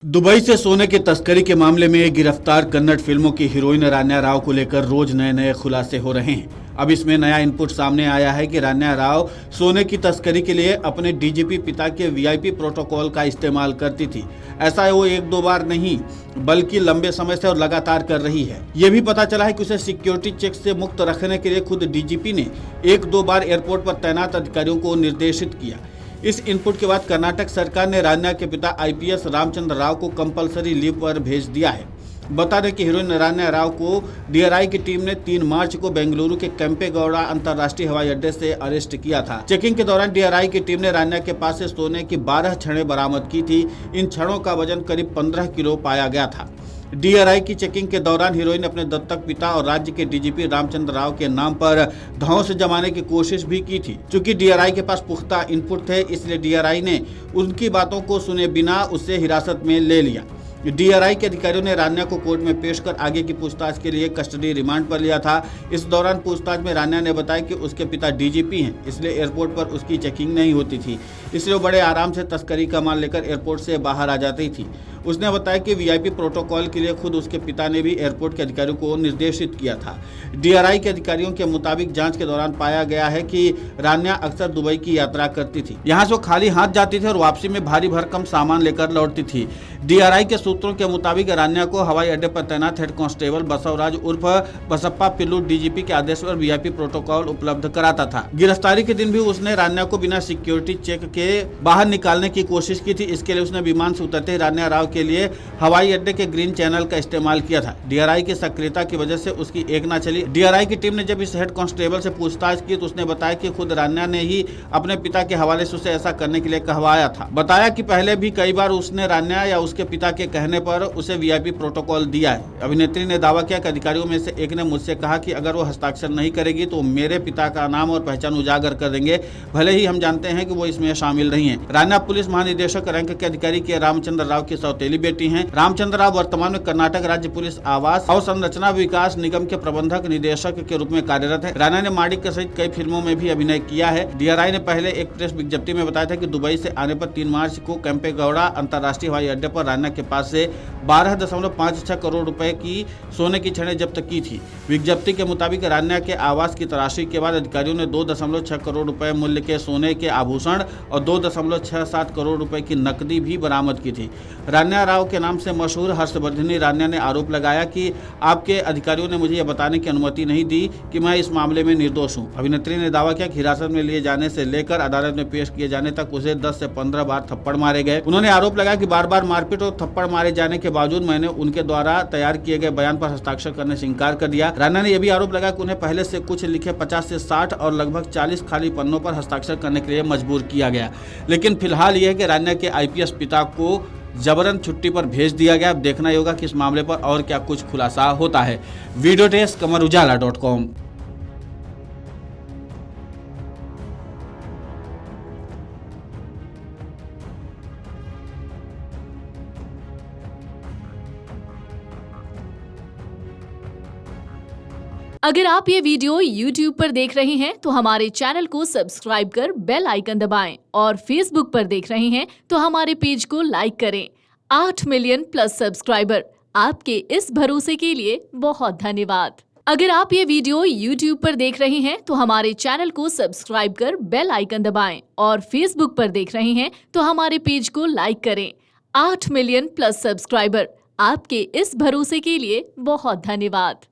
Dubai से सोने की तस्करी के मामले में गिरफ्तार कन्नड़ फिल्मों की हीरोइन रान्या राव को लेकर रोज नए नए खुलासे हो रहे हैं। अब इसमें नया इनपुट सामने आया है कि रान्या राव सोने की तस्करी के लिए अपने डीजीपी पिता के वीआईपी प्रोटोकॉल का इस्तेमाल करती थी। ऐसा वो एक दो बार नहीं बल्कि लंबे समय से और लगातार कर रही है। ये भी पता चला है कि उसे सिक्योरिटी चेक से मुक्त रखने के लिए खुद डीजीपी ने एक दो बार एयरपोर्ट पर तैनात अधिकारियों को निर्देशित किया। इस इनपुट के बाद कर्नाटक सरकार ने रान्या के पिता आईपीएस रामचंद्र राव को कंपलसरी लीव पर भेज दिया है। बता दें कि हीरोइन रान्या राव को डीआरआई की टीम ने 3 मार्च को बेंगलुरु के केम्पेगौड़ा अंतर्राष्ट्रीय हवाई अड्डे से अरेस्ट किया था। चेकिंग के दौरान डीआरआई की टीम ने रान्या के पास से सोने की 12 छड़ें बरामद की थी। इन छड़ों का वजन करीब 15 किलो पाया गया था। डीआरआई की चेकिंग के दौरान हीरोइन अपने दत्तक पिता और राज्य के डीजीपी रामचंद्र राव के नाम पर धौंस जमाने की कोशिश भी की थी। चूंकि डीआरआई के पास पुख्ता इनपुट थे, इसलिए डीआरआई ने उनकी बातों को सुने बिना उसे हिरासत में ले लिया। डीआरआई के अधिकारियों ने रान्या को कोर्ट में पेश कर आगे की पूछताछ के लिए कस्टडी रिमांड पर लिया था। इस दौरान पूछताछ में रान्या ने बताया कि उसके पिता डीजीपी हैं, इसलिए एयरपोर्ट पर उसकी चेकिंग नहीं होती थी, इसलिए वो बड़े आराम से तस्करी का माल लेकर एयरपोर्ट से बाहर आ जाती थी। उसने बताया कि वीआईपी प्रोटोकॉल के लिए खुद उसके पिता ने भी एयरपोर्ट के अधिकारियों को निर्देशित किया था। डीआरआई के अधिकारियों के मुताबिक जांच के दौरान पाया गया है कि रान्या अक्सर दुबई की यात्रा करती थी। यहाँ से वो खाली हाथ जाती थी और वापसी में भारी भरकम सामान लेकर लौटती थी। डीआरआई के सूत्रों के मुताबिक रान्या को हवाई अड्डे पर तैनात हेड कांस्टेबल बसवराज उर्फ बसप्पा पिल्लू डीजीपी के आदेश पर वीआईपी प्रोटोकॉल उपलब्ध कराता था। गिरफ्तारी के दिन भी उसने रान्या को बिना सिक्योरिटी चेक के बाहर निकालने की कोशिश की थी। इसके लिए उसने विमान से उतरते ही रान्या राव के लिए हवाई अड्डे के ग्रीन चैनल का इस्तेमाल किया था। डीआरआई की सक्रियता की वजह से उसकी एक ना चली। डीआरआई की टीम ने जब इस हेड कांस्टेबल से पूछताछ की तो उसने बताया कि खुद रान्या ने ही अपने पिता के हवाले से उसे ऐसा करने के लिए कहवाया था। बताया कि पहले भी कई बार उसने रान्या या उसके पिता के कहने पर उसे वीआईपी प्रोटोकॉल दिया है। अभिनेत्री ने दावा किया कि अधिकारियों में से एक ने मुझसे कहा कि अगर वो हस्ताक्षर नहीं करेगी तो मेरे पिता का नाम और पहचान उजागर कर देंगे, भले ही हम जानते हैं कि वो इसमें शामिल नहीं है। रान्या पुलिस महानिदेशक रैंक के अधिकारी के रामचंद्र राव की सौतेली बेटी हैं। रामचंद्र राव वर्तमान में कर्नाटक राज्य पुलिस आवास और संरचना विकास निगम के प्रबंधक निदेशक के रूप में कार्यरत है। रान्या ने माणिक्य सहित कई फिल्मों में भी अभिनय किया है। डीआरआई ने पहले एक प्रेस विज्ञप्ति में बताया था कि दुबई से आने पर 3 मार्च को केम्पेगौड़ा अंतर्राष्ट्रीय हवाई अड्डे पर रान्या के पास से 12.56 करोड़ रुपए की सोने की छड़ें जब्त की थी। विज्ञप्ति के मुताबिक रान्या के आवास की तलाशी के बाद अधिकारियों ने 2.6 करोड़ रुपए मूल्य के सोने के आभूषण और 2.67 करोड़ रुपए की नकदी भी बरामद की थी। रान्या राव के नाम से मशहूर हर्षवर्धनी रान्या ने आरोप लगाया कि आपके अधिकारियों ने मुझे यह बताने की अनुमति नहीं दी कि मैं इस मामले में निर्दोष हूं। अभिनेत्री ने दावा किया कि हिरासत में लिए जाने से लेकर अदालत में पेश किए जाने तक उसे 10 से 15 बार थप्पड़ मारे गए। उन्होंने आरोप लगाया कि बार बार मारपीट और थप्पड़ मारे जाने के बावजूद मैंने उनके द्वारा तैयार किए गए बयान पर हस्ताक्षर करने से इंकार कर दिया। रान्या ने यह भी आरोप लगाया कि उन्हें पहले से कुछ लिखे 50 से 60 और लगभग 40 खाली पन्नों पर हस्ताक्षर करने के लिए मजबूर किया गया। लेकिन फिलहाल यह है कि रान्या के आईपीएस पिता को जबरन छुट्टी पर भेज दिया गया। अब देखना ही होगा कि इस मामले पर और क्या कुछ खुलासा होता है। Video desk amarujala.com। अगर आप ये वीडियो YouTube पर देख रहे हैं तो हमारे चैनल को सब्सक्राइब कर बेल आइकन दबाएं और Facebook पर देख रहे हैं तो हमारे पेज को लाइक करें। 8 मिलियन प्लस सब्सक्राइबर, आपके इस भरोसे के लिए बहुत धन्यवाद। अगर आप ये वीडियो YouTube पर देख रहे हैं तो हमारे चैनल को सब्सक्राइब कर बेल आइकन दबाएं और Facebook पर देख रहे हैं तो हमारे पेज को लाइक करें। 8 मिलियन प्लस सब्सक्राइबर, आपके इस भरोसे के लिए बहुत धन्यवाद।